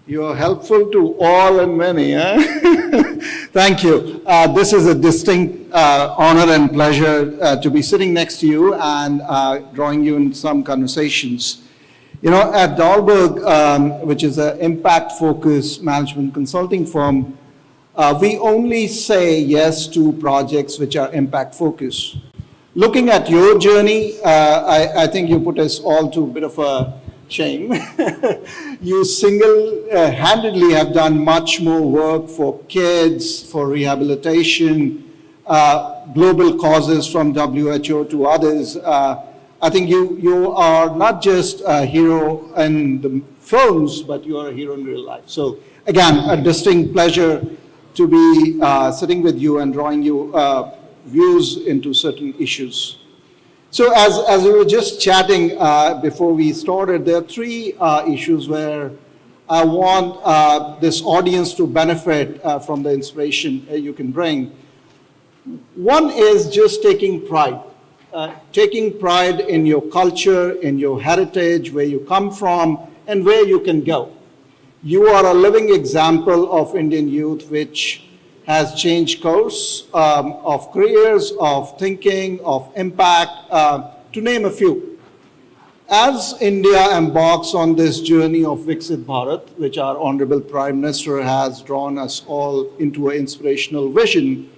You are helpful to all and many. Thank you. This is a distinct honor and pleasure to be sitting next to you and drawing you in some conversations. You know, at Dahlberg, which is an impact-focused management consulting firm, we only say yes to projects which are impact-focused. Looking at your journey, I think you put us all to a bit of a shame. You single-handedly have done much more work for kids, for rehabilitation, global causes from WHO to others. I think you are not just a hero in the films, but you are a hero in real life. So again, a distinct pleasure to be sitting with you and drawing you views into certain issues. So as we were just chatting before we started, there are three issues where I want this audience to benefit from the inspiration you can bring. One is just taking pride. Taking pride in your culture, in your heritage, where you come from, and where you can go. You are a living example of Indian youth which has changed course of careers, of thinking, of impact, to name a few. As India embarks on this journey of Viksit Bharat, which our Honorable Prime Minister has drawn us all into an inspirational vision,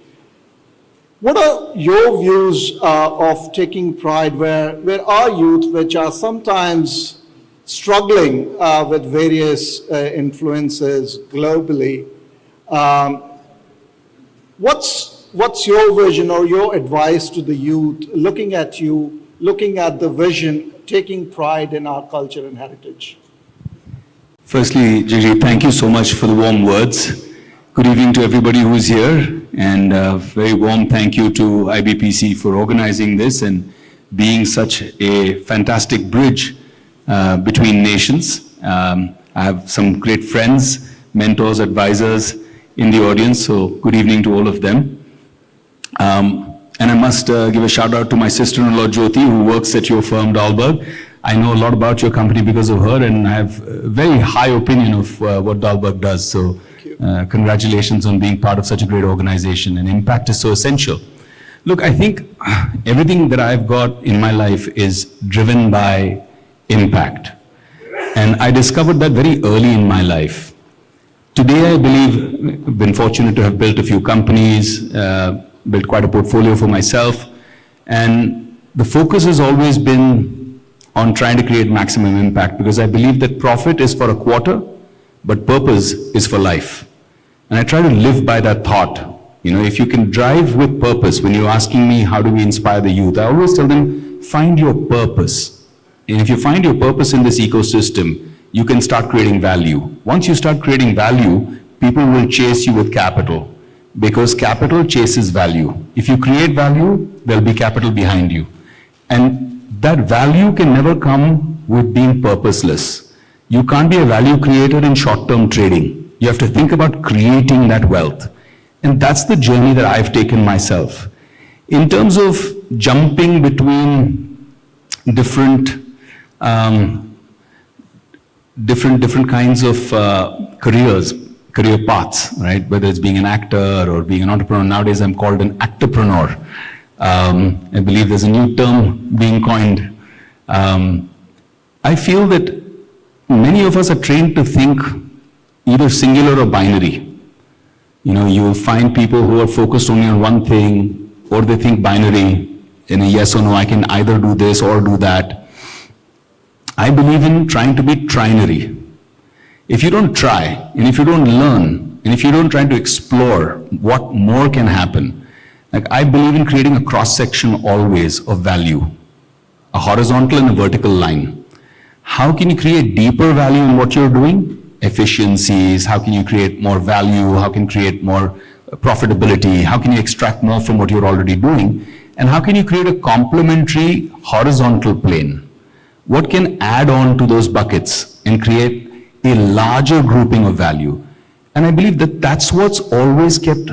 what are your views of taking pride where our youth, which are sometimes struggling with various influences globally, what's your vision or your advice to the youth, looking at you, looking at the vision, taking pride in our culture and heritage? Firstly, Gigi, thank you so much for the warm words. Good evening to everybody who's here, and a very warm thank you to IBPC for organizing this and being such a fantastic bridge between nations. I have some great friends, mentors, advisors in the audience, so good evening to all of them. And I must give a shout out to my sister-in-law Jyoti, who works at your firm Dahlberg. I know a lot about your company because of her, and I have a very high opinion of what Dahlberg does. So congratulations on being part of such a great organization, and impact is so essential. Look, I think everything that I've got in my life is driven by impact. And I discovered that very early in my life. Today, I believe I've been fortunate to have built a few companies, built quite a portfolio for myself. And the focus has always been on trying to create maximum impact, because I believe that profit is for a quarter, but purpose is for life. And I try to live by that thought. You know, if you can drive with purpose, when you're asking me how do we inspire the youth, I always tell them, find your purpose. And if you find your purpose in this ecosystem, you can start creating value. Once you start creating value, people will chase you with capital, because capital chases value. If you create value, there'll be capital behind you. And that value can never come with being purposeless. You can't be a value creator in short-term trading. You have to think about creating that wealth. And that's the journey that I've taken myself. In terms of jumping between different kinds of career paths, right? Whether it's being an actor or being an entrepreneur. Nowadays, I'm called an actorpreneur. I believe there's a new term being coined. I feel that many of us are trained to think either singular or binary. You know, you'll find people who are focused only on one thing, or they think binary, in a yes or no, I can either do this or do that. I believe in trying to be trinary. If you don't try, and if you don't learn, and if you don't try to explore what more can happen, like I believe in creating a cross-section always of value, a horizontal and a vertical line. How can you create deeper value in what you're doing? Efficiencies, how can you create more value? How can you create more profitability? How can you extract more from what you're already doing? And how can you create a complementary horizontal plane? What can add on to those buckets and create a larger grouping of value? And I believe that that's what's always kept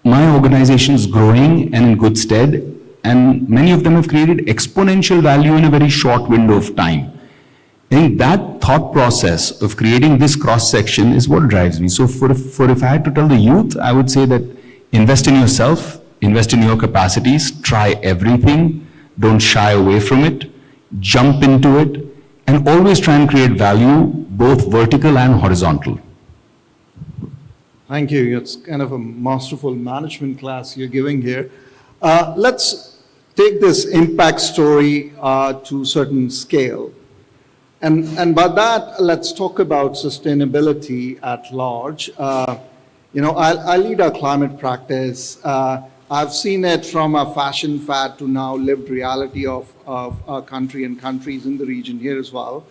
my organizations growing and in good stead. And many of them have created exponential value in a very short window of time. I think that thought process of creating this cross-section is what drives me. So if I had to tell the youth, I would say that invest in yourself, invest in your capacities, try everything, don't shy away from it, jump into it, and always try and create value, both vertical and horizontal. Thank you. It's kind of a masterful management class you're giving here. Let's take this impact story to a certain scale. And by that, let's talk about sustainability at large. I lead our climate practice. I've seen it from a fashion fad to now lived reality of our country and countries in the region here as well.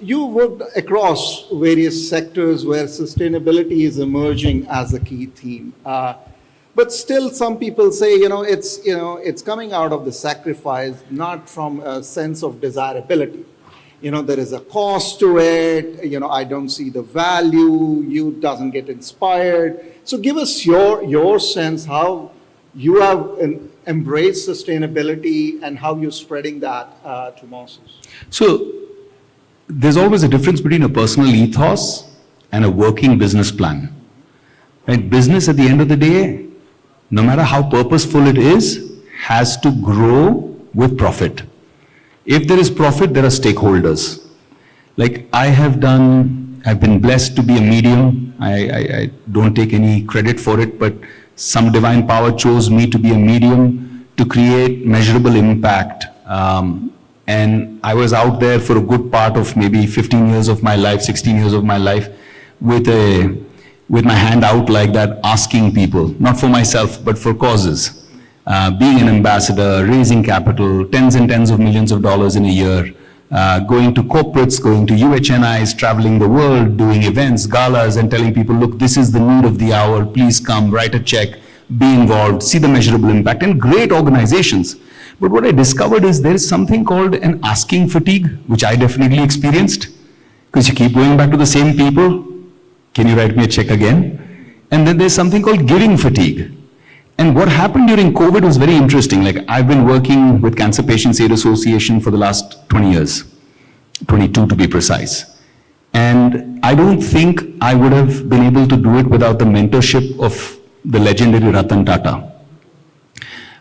You worked across various sectors where sustainability is emerging as a key theme. But still some people say, it's coming out of the sacrifice, not from a sense of desirability. There is a cost to it, I don't see the value, you doesn't get inspired. So give us your sense how you have embraced sustainability and how you're spreading that to masses. So there's always a difference between a personal ethos and a working business plan. Right? Business at the end of the day, no matter how purposeful it is, has to grow with profit. If there is profit, there are stakeholders. Like I've been blessed to be a medium. I don't take any credit for it, but some divine power chose me to be a medium to create measurable impact. And I was out there for a good part of maybe 15 years of my life, 16 years of my life, with my hand out like that, asking people, not for myself, but for causes. Being an ambassador, raising capital, tens and tens of millions of dollars in a year, going to corporates, going to UHNIs, traveling the world, doing events, galas, and telling people, look, this is the need of the hour, please come, write a check, be involved, see the measurable impact, and great organizations. But what I discovered is there is something called an asking fatigue, which I definitely experienced, because you keep going back to the same people. Can you write me a check again? And then there's something called giving fatigue. And what happened during COVID was very interesting. Like I've been working with Cancer Patients Aid Association for the last 20 years, 22 to be precise. And I don't think I would have been able to do it without the mentorship of the legendary Ratan Tata.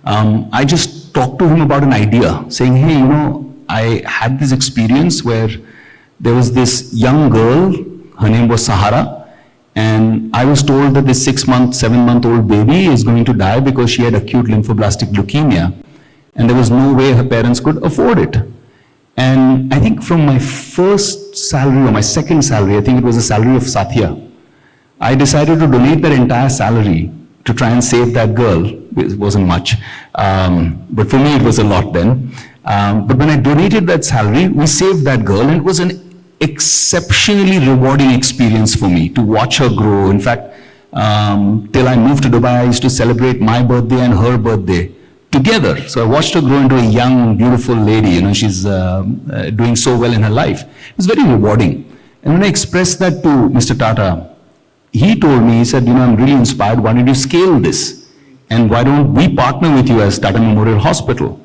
I just talked to him about an idea, saying, hey, I had this experience where there was this young girl, her name was Sahara, and I was told that this 6-month, 7-month-old baby is going to die because she had acute lymphoblastic leukemia, and there was no way her parents could afford it. And I think from my first salary or my second salary, I think it was a salary of Satya, I decided to donate that entire salary to try and save that girl. It wasn't much, but for me it was a lot then. But when I donated that salary, we saved that girl, and it was an exceptionally rewarding experience for me to watch her grow. In fact, till I moved to Dubai, I used to celebrate my birthday and her birthday together. So I watched her grow into a young, beautiful lady. She's doing so well in her life. It was very rewarding. And when I expressed that to Mr. Tata, he told me, he said, I'm really inspired. Why don't you scale this? And why don't we partner with you as Tata Memorial Hospital?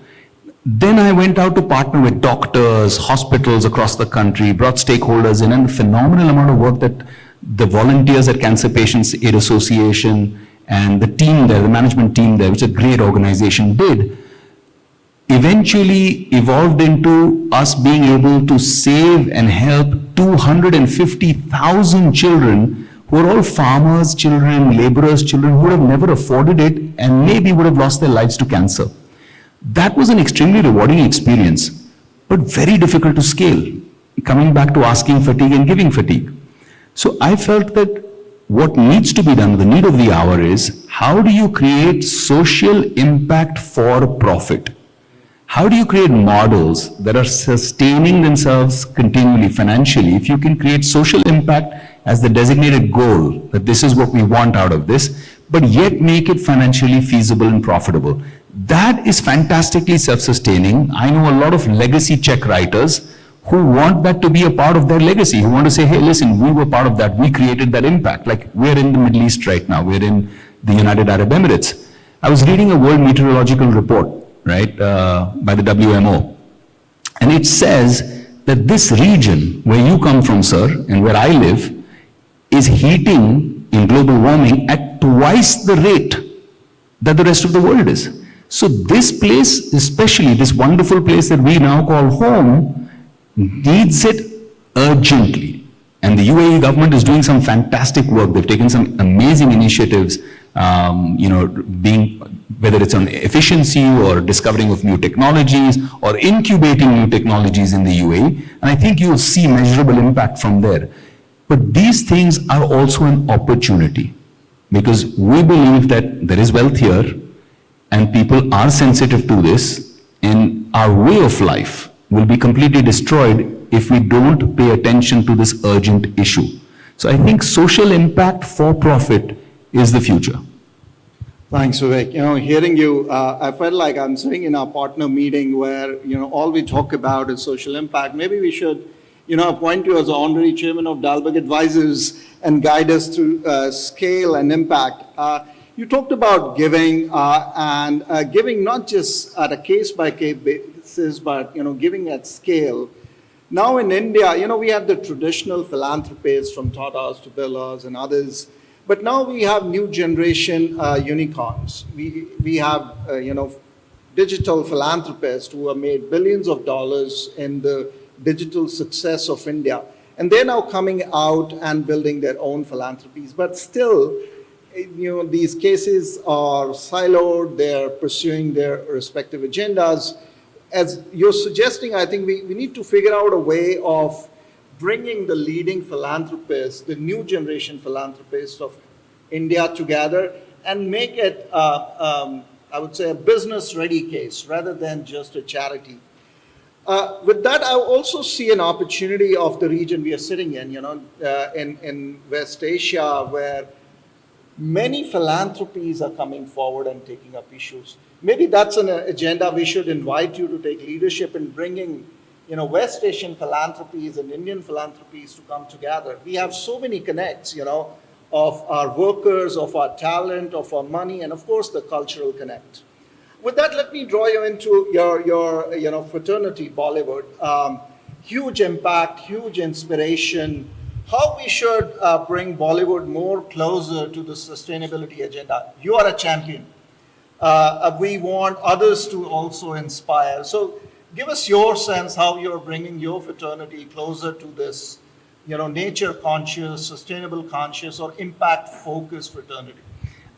Then I went out to partner with doctors, hospitals across the country, brought stakeholders in, and a phenomenal amount of work that the volunteers at Cancer Patients Aid Association and the team there, the management team there, which is a great organization, did, eventually evolved into us being able to save and help 250,000 children who are all farmers' children, laborers' children, who would have never afforded it and maybe would have lost their lives to cancer. That was an extremely rewarding experience, but very difficult to scale, coming back to asking fatigue and giving fatigue. So I felt that what needs to be done, the need of the hour, is how do you create social impact for profit? How do you create models that are sustaining themselves continually financially? If you can create social impact as the designated goal, that this is what we want out of this, but yet make it financially feasible and profitable. That is fantastically self-sustaining. I know a lot of legacy check writers who want that to be a part of their legacy, who want to say, hey, listen, we were part of that, we created that impact. Like we're in the Middle East right now, we're in the United Arab Emirates. I was reading a World Meteorological Report, right, by the WMO. And it says that this region where you come from, sir, and where I live, is heating in global warming at twice the rate that the rest of the world is. So this place, especially this wonderful place that we now call home, needs it urgently. And the UAE government is doing some fantastic work. They've taken some amazing initiatives, whether it's on efficiency or discovering of new technologies or incubating new technologies in the UAE. And I think you'll see measurable impact from there. But these things are also an opportunity, because we believe that there is wealth here and people are sensitive to this, and our way of life will be completely destroyed if we don't pay attention to this urgent issue. So I think social impact for profit is the future. Thanks, Vivek. Hearing you, I felt like I'm sitting in our partner meeting where, all we talk about is social impact. Maybe we should, appoint you as the honorary chairman of Dalberg Advisors and guide us through scale and impact. You talked about giving and giving not just at a case-by-case basis, but, giving at scale. Now in India, we have the traditional philanthropists from Tatas to Birlas and others, but now we have new generation unicorns. We have, digital philanthropists who have made billions of dollars in the digital success of India. And they're now coming out and building their own philanthropies. But still, these cases are siloed, they're pursuing their respective agendas. As you're suggesting, I think we need to figure out a way of bringing the leading philanthropists, the new generation philanthropists of India together and make it, I would say, a business-ready case rather than just a charity. With that, I also see an opportunity of the region we are sitting in, in West Asia, where many philanthropies are coming forward and taking up issues. Maybe that's an agenda we should invite you to take leadership in bringing, West Asian philanthropies and Indian philanthropies to come together. We have so many connects, of our workers, of our talent, of our money, and of course the cultural connect. With that, let me draw you into your fraternity, Bollywood. Huge impact, huge inspiration. How we should bring Bollywood more closer to the sustainability agenda. You are a champion. We want others to also inspire. So give us your sense how you're bringing your fraternity closer to this, nature conscious, sustainable conscious, or impact focused fraternity.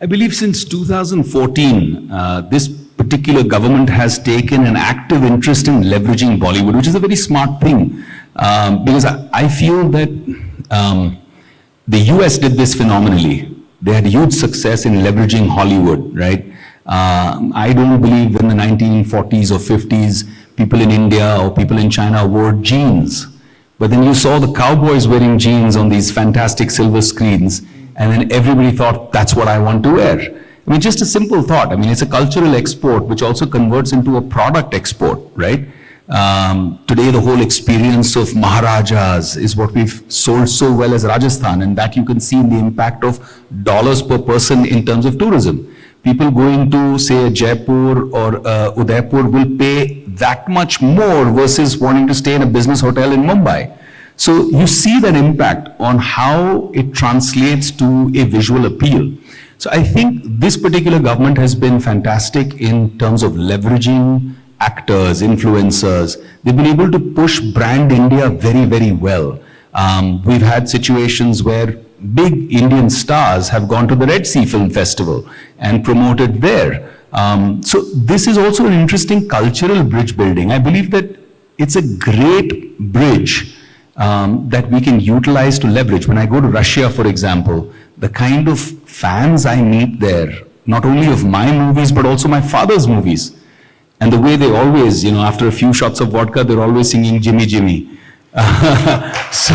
I believe since 2014, this particular government has taken an active interest in leveraging Bollywood, which is a very smart thing, because I feel that the US did this phenomenally. They had huge success in leveraging Hollywood, right? I don't believe in the 1940s or 50s, people in India or people in China wore jeans. But then you saw the cowboys wearing jeans on these fantastic silver screens, and then everybody thought, that's what I want to wear. I mean, just a simple thought. I mean, it's a cultural export, which also converts into a product export, right? Today, the whole experience of Maharajas is what we've sold so well as Rajasthan, and that you can see in the impact of dollars per person in terms of tourism. People going to, say, Jaipur or Udaipur will pay that much more versus wanting to stay in a business hotel in Mumbai. So you see that impact on how it translates to a visual appeal. So I think this particular government has been fantastic in terms of leveraging actors, influencers. They've been able to push brand India very, very well. We've had situations where big Indian stars have gone to the Red Sea Film Festival and promoted there. So this is also an interesting cultural bridge building. I believe that it's a great bridge that we can utilize to leverage. When I go to Russia, for example, the kind of fans I meet there, not only of my movies, but also my father's movies. And the way they always, after a few shots of vodka, they're always singing Jimmy, Jimmy. So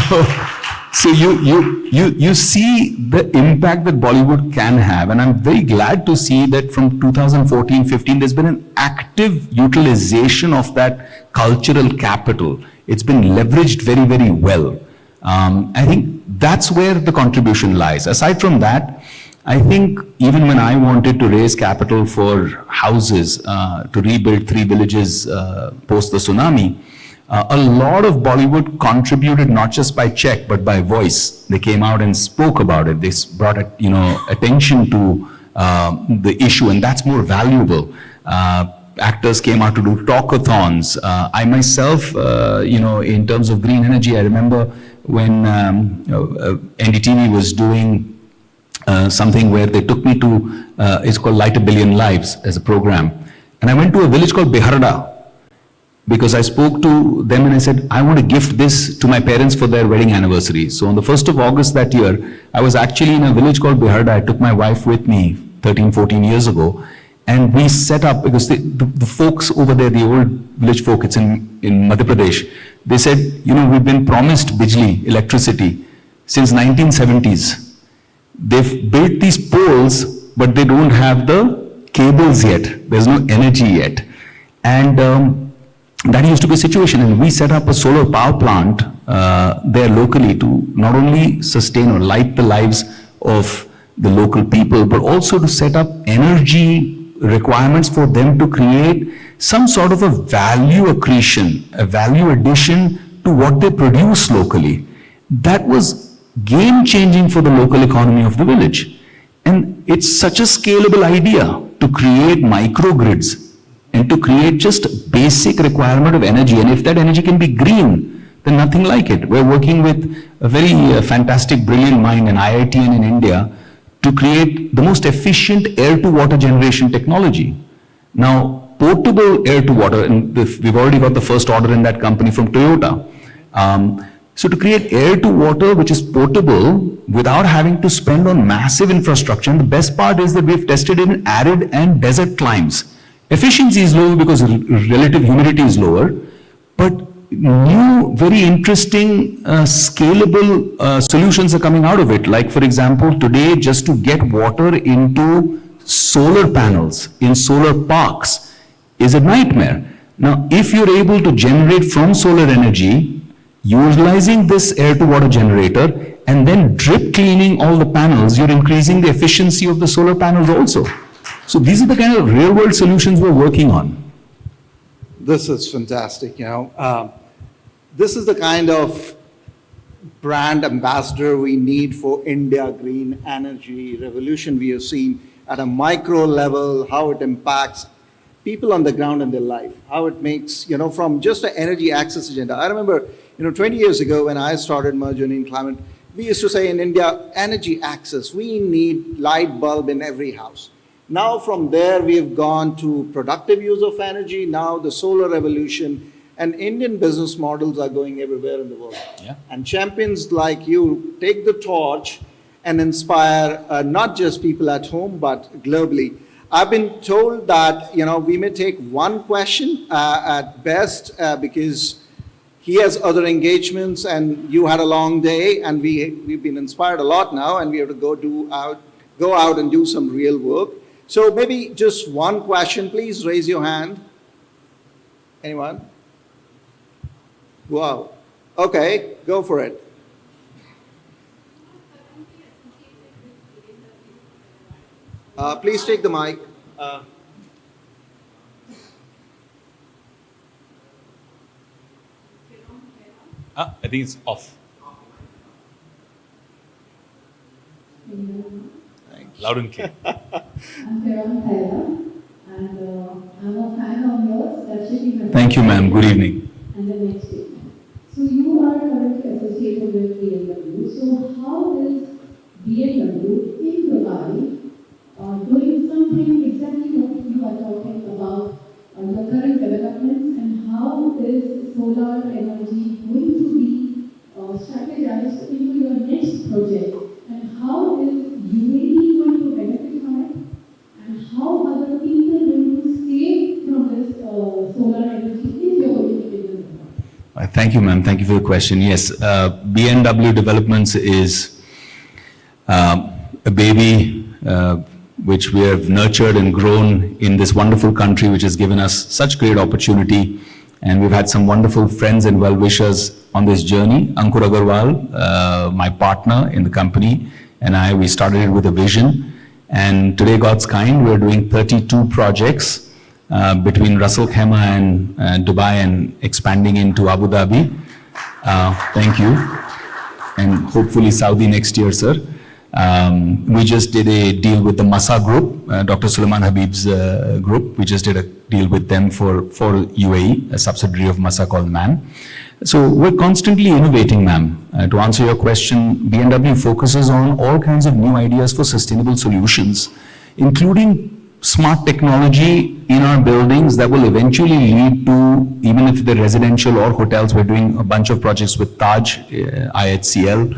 you see the impact that Bollywood can have. And I'm very glad to see that from 2014-15, there's been an active utilization of that cultural capital. It's been leveraged very, very well. I think that's where the contribution lies. Aside from that, I think even when I wanted to raise capital for houses to rebuild 3 villages post the tsunami, A lot of Bollywood contributed not just by check, but by voice. They came out and spoke about it. They brought, attention to the issue, and that's more valuable. Actors came out to do talkathons. I myself, in terms of green energy, I remember when NDTV was doing something where they took me to, it's called Light a Billion Lives as a program. And I went to a village called Beharda, because I spoke to them and I said, I want to gift this to my parents for their wedding anniversary. So on the 1st of August that year, I was actually in a village called Beharda. I took my wife with me 13, 14 years ago. And we set up, because the folks over there, the old village folk, it's in Madhya Pradesh, they said, we've been promised Bijli, electricity, since 1970s. They've built these poles, but they don't have the cables yet. There's no energy yet. And that used to be a situation. And we set up a solar power plant there locally to not only sustain or light the lives of the local people, but also to set up energy requirements for them to create some sort of a value accretion, a value addition to what they produce locally. That was game-changing for the local economy of the village. And it's such a scalable idea to create microgrids and to create just basic requirement of energy. And if that energy can be green, then nothing like it. We're working with a very fantastic, brilliant mind, an IITian in India, to create the most efficient air-to-water generation technology. Now, portable air-to-water, and we've already got the first order in that company from Toyota. So to create air-to-water which is portable without having to spend on massive infrastructure, and the best part is that we've tested it in arid and desert climes. Efficiency is low because relative humidity is lower, but new, very interesting, scalable solutions are coming out of it. Like, for example, today, just to get water into solar panels in solar parks is a nightmare. Now, if you're able to generate from solar energy, utilizing this air-to-water generator, and then drip cleaning all the panels, you're increasing the efficiency of the solar panels also. So these are the kind of real-world solutions we're working on. This is fantastic, This is the kind of brand ambassador we need for India green energy revolution. We have seen at a micro level how it impacts people on the ground in their life, how it makes, from just an energy access agenda. I remember, 20 years ago when I started my journey in climate, we used to say in India, energy access, we need light bulb in every house. Now from there, we've gone to productive use of energy, now the solar revolution, and Indian business models are going everywhere in the world. Yeah. And champions like you take the torch and inspire not just people at home, but globally. I've been told that, we may take one question at best because he has other engagements and you had a long day, and we've been inspired a lot now, and we have to go out and do some real work. So maybe just one question, please raise your hand. Anyone? Wow. Okay, go for it. Please take the mic. I think it's off. Thanks. Loud and clear. I'm Kiran Thaila, and I'm a fan of yours, especially Thank you, ma'am. Good evening. And the next statement. So you are currently associated with BMW. So how is BMW in Dubai doing something exactly what you are talking about, the current developments, and how is solar energy going to be strategized into your next project, and how is UAE going to benefit from it, and how other people going to save from this solar energy if you're going to give them. Thank you, ma'am. Thank you for the question. Yes, BMW Developments is a baby which we have nurtured and grown in this wonderful country, which has given us such great opportunity. And we've had some wonderful friends and well-wishers on this journey. Ankur Agarwal, my partner in the company, and we started it with a vision. And today, God's kind, we're doing 32 projects between Ras Al Khaimah and Dubai and expanding into Abu Dhabi. Thank you. And hopefully Saudi next year, sir. We just did a deal with the Masa Group, Dr. Sulaiman Habib's group. We just did a deal with them for UAE, a subsidiary of Masa called MAN. So we're constantly innovating, ma'am. To answer your question, B&W focuses on all kinds of new ideas for sustainable solutions, including smart technology in our buildings that will eventually lead to, even if they're residential or hotels, we're doing a bunch of projects with Taj, IHCL,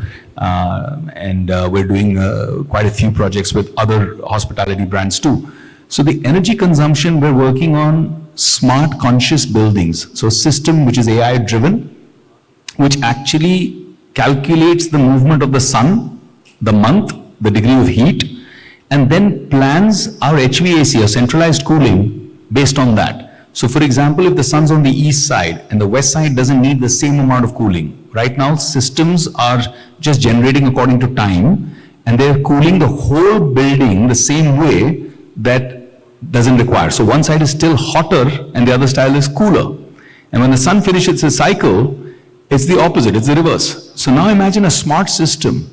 and we're doing quite a few projects with other hospitality brands too. So the energy consumption, we're working on smart conscious buildings. So a system which is AI driven, which actually calculates the movement of the sun, the month, the degree of heat, and then plans our HVAC, or centralized cooling, based on that. So for example, if the sun's on the east side and the west side doesn't need the same amount of cooling, right now systems are just generating according to time, and they're cooling the whole building the same way that doesn't require. So one side is still hotter and the other side is cooler. And when the sun finishes its cycle, it's the opposite, it's the reverse. So now imagine a smart system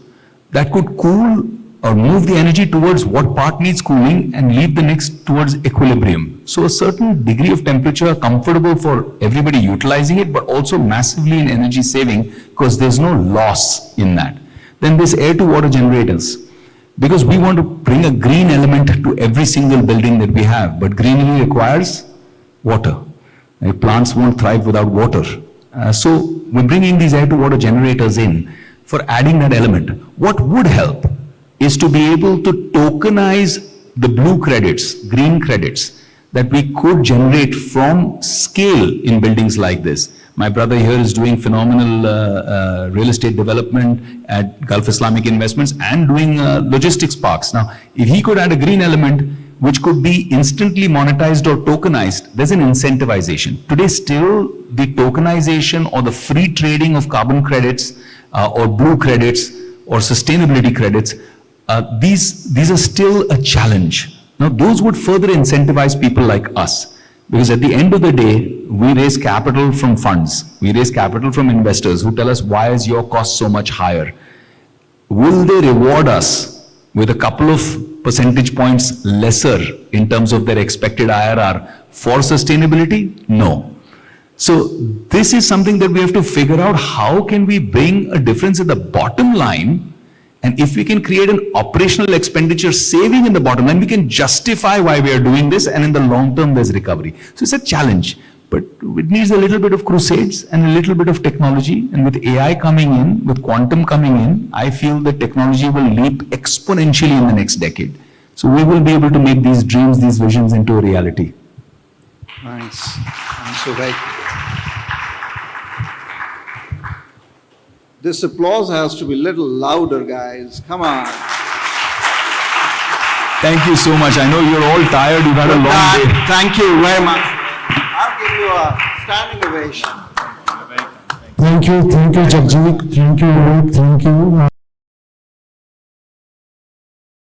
that could cool or move the energy towards what part needs cooling and leave the next towards equilibrium. So a certain degree of temperature comfortable for everybody utilizing it, but also massively in energy saving because there's no loss in that. Then there's air to water generators, because we want to bring a green element to every single building that we have, but greenery requires water. Plants won't thrive without water. So we're bringing these air to water generators in for adding that element. What would help is to be able to tokenize the blue credits, green credits that we could generate from scale in buildings like this. My brother here is doing phenomenal real estate development at Gulf Islamic Investments and doing logistics parks. Now, if he could add a green element which could be instantly monetized or tokenized, there's an incentivization. Today, still, the tokenization or the free trading of carbon credits or blue credits or sustainability credits, these are still a challenge. Now, those would further incentivize people like us, because at the end of the day, we raise capital from funds. We raise capital from investors who tell us, why is your cost so much higher? Will they reward us with a couple of percentage points lesser in terms of their expected IRR for sustainability? No. So this is something that we have to figure out. How can we bring a difference at the bottom line? And if we can create an operational expenditure saving in the bottom line, we can justify why we are doing this, and in the long term there's recovery. So it's a challenge, but it needs a little bit of crusades and a little bit of technology. And with AI coming in, with quantum coming in, I feel that technology will leap exponentially in the next decade. So we will be able to make these dreams, these visions into a reality. Nice. Thanks, Vivek. This applause has to be a little louder, guys. Come on. Thank you so much. I know you're all tired. You've had a long day. Thank you very much. I'll give you a standing ovation. Thank you, Jagjeet. Thank you, Vivek. Thank you.